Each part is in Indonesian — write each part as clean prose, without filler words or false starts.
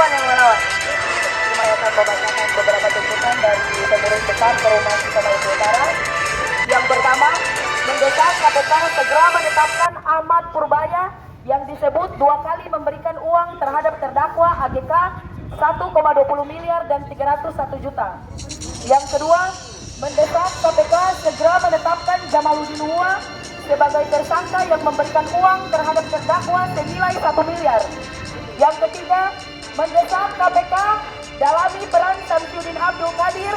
Silakan yang melawan. Saya akan membacakan beberapa tuntutan dari pengurus besar Perumahan Kita Maluku Utara. Yang pertama, mendesak KPK segera menetapkan Ahmad Purbaya yang disebut 2 kali memberikan uang terhadap terdakwa AGK 1,20 miliar dan 301 juta. Yang kedua, mendesak KPK segera menetapkan Jamaluddin Hua sebagai tersangka yang memberikan uang terhadap terdakwa senilai 1 miliar. Yang ketiga, mendesak KPK dalami peran Samsudin Abdul Qadir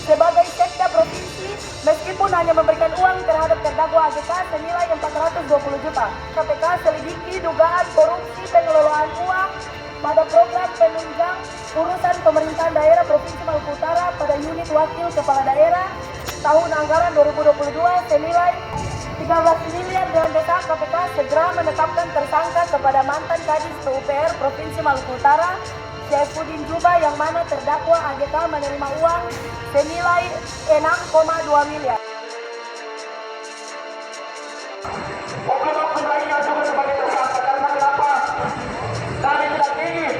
sebagai sekda provinsi meskipun hanya memberikan uang terhadap terdakwa AGK senilai 420 juta. KPK selidiki dugaan korupsi pengelolaan uang pada program penunjang urusan pemerintahan daerah Provinsi Maluku Utara pada unit wakil kepala daerah tahun anggaran 2022 senilai 13 miliar dan mendesak KPK segera menetapkan tersangka kepada mantan Kadis PUPR Provinsi Maluku Utara Saifuddin Juba yang mana terdakwa AGK menerima uang senilai 6,2 miliar. Oknum lainnya juga sebagai tersangka karena kenapa? Kami tidak ingin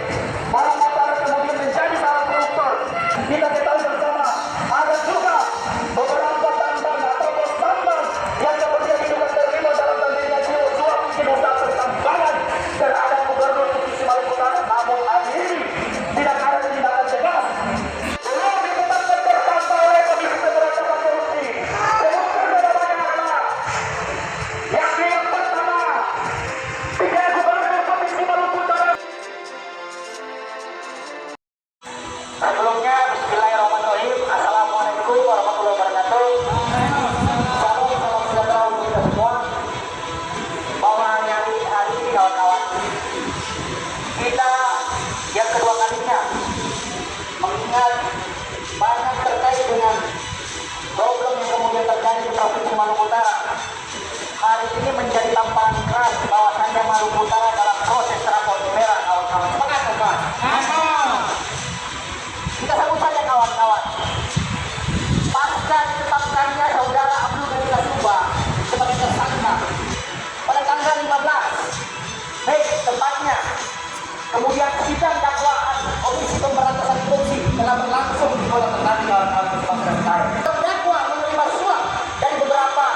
Maluku Utara kemudian menjadi salah koruptor. Kita ketahui bersama ada juga beberapa tambang atau bos tambang yang kemudian juga terlibat dalam terjadinya suap kinerja pertambangan terhadap Gubernur Provinsi Maluku Utara. Namun hari ini tidak ada tindakan tegas. Belum ditetapkan tersangka oleh Komisi Pemberantasan Korupsi. Sebutkan namanya apa? Yang pertama, 3 Gubernur Provinsi Maluku Utara. Sebelumnya, Bismillahirrahmanirrahim. Assalamualaikum warahmatullahi wabarakatuh. Salam sejahtera untuk kita semua. Bahwa hari ini kawan-kawan, kita yang kedua kalinya mengingat banyak terkait dengan problem yang kemudian terjadi di Provinsi Maluku Utara. Hari ini menjadi tamparan keras bahwasannya Maluku Utara dalam proses rapor merah, kawan-kawan. Semangat, kawan. Kita sebut saja kawan-kawan. Pasca ditetapkannya saudara Abdul Ghani Suba sebagai tersangka pada tanggal 15 Mei tepatnya. Kemudian sidang dakwaan Komisi Pemberantasan Korupsi telah berlangsung di Kota Ternate, kawan-kawan sekalian. Terdakwa menerima suap dari beberapa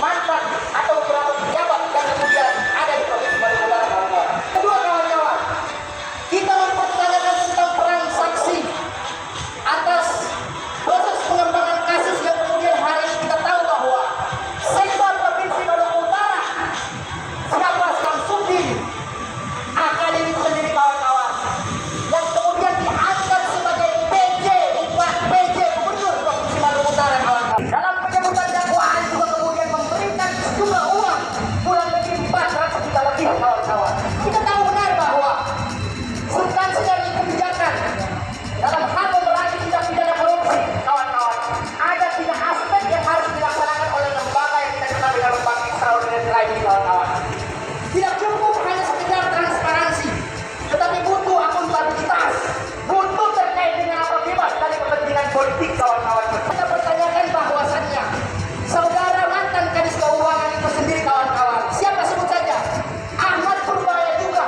mantan atau beberapa pejabat yang kemudian ada di Provinsi Maluku Utara, kawan-kawan. Kedua, kawan-kawan, kita mempertanyakan tentang peran saksi atas proses pengembangan kasus yang kemudian hari ini kita tahu bahwa sektor Provinsi Maluku Utara siapa Samsudin akan ini sendiri, kawan-kawan, yang kemudian diangkat sebagai PJ Gubernur Provinsi Maluku Utara, kawan-kawan. Dalam penyebutan dakwaan juga kemudian memberikan sejumlah uang kurang lebih 400 juta lebih, kawan-kawan. Kita tahu benar bahwa substansi dari kebijakan dalam hal memerangi tindak pidana korupsi, kawan-kawan, ada 3 aspek yang harus dilaksanakan oleh lembaga yang kita kenal dengan lembaga extraordinary lain, kawan-kawan. Tidak cukup hanya sekedar transparansi, tetapi butuh akuntabilitas, butuh terkait dengan apa bebas dari kepentingan politik, kawan-kawan. Kita pertanyakan bahwasannya saudara mantan Kadis Keuangan itu sendiri, kawan-kawan, siapa sebut saja Ahmad Purbaya juga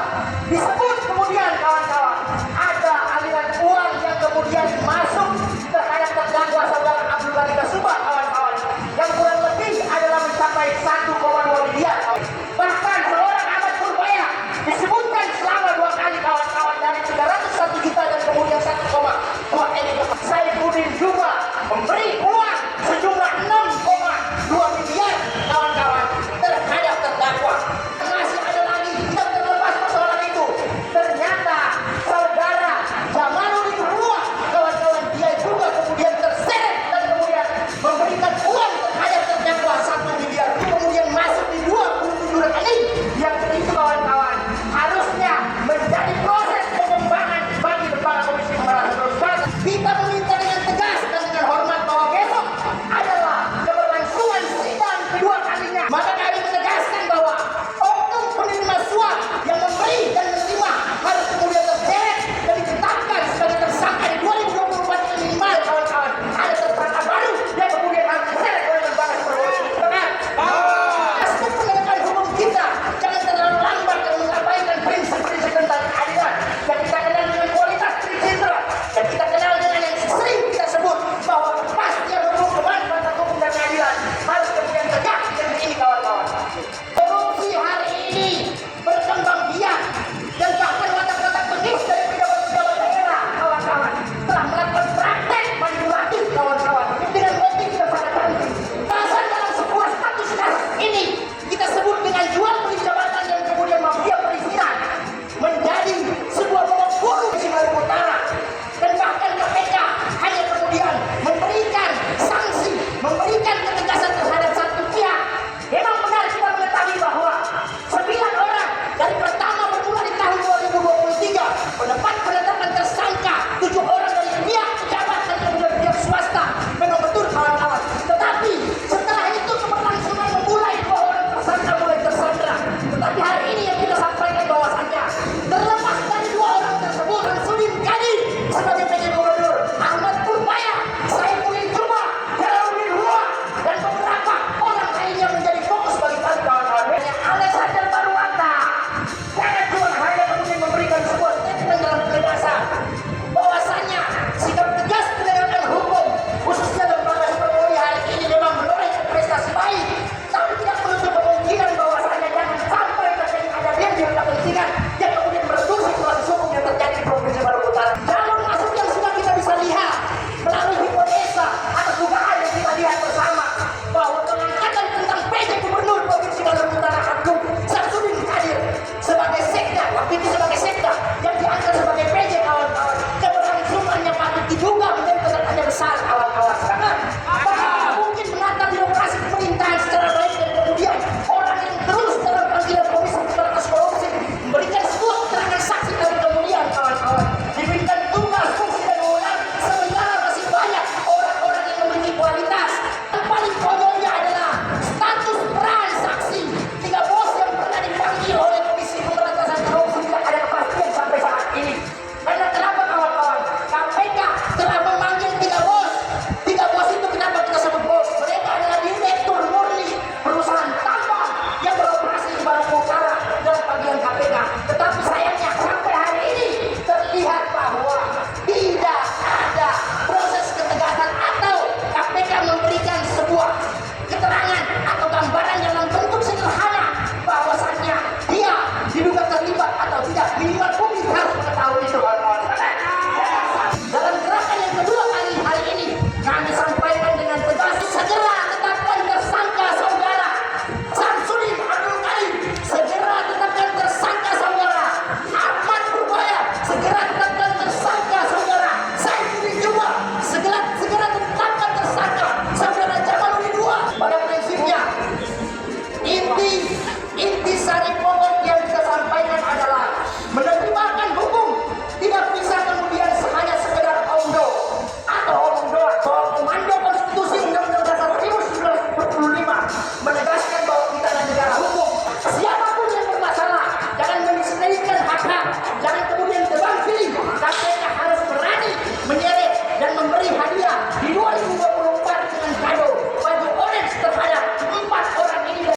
kepentingan yang kemudian mereduksi proses hukum yang terjadi di Provinsi Maluku Utara. Jalur masuk yang sudah kita bisa lihat melalui hipotesa atau dugaan yang kita lihat bersama bahwa pengangkatan tentang PJ Gubernur Provinsi Maluku Utara Agung Samsudin Kadir sebagai sekda waktu itu sebagai